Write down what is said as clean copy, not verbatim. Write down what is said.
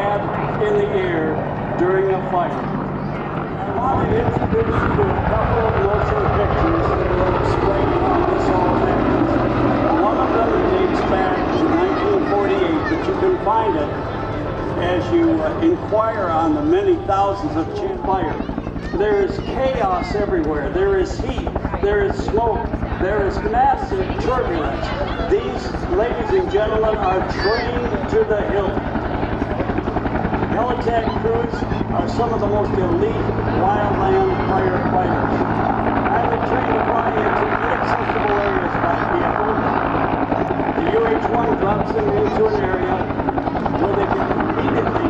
had in the air during a fire. I want to introduce you to a couple of motion pictures that will explain how this all happens. One of them dates back to 1948, but you can find it as you inquire on the many thousands of fire. There is chaos everywhere. There is heat. There is smoke. There is massive turbulence. These, ladies and gentlemen, are trained to the hilt. Helitack crews are some of the most elite wildland firefighters. Highly trained to fly into inaccessible areas by vehicle. The UH-1 drops them into an area where they can immediately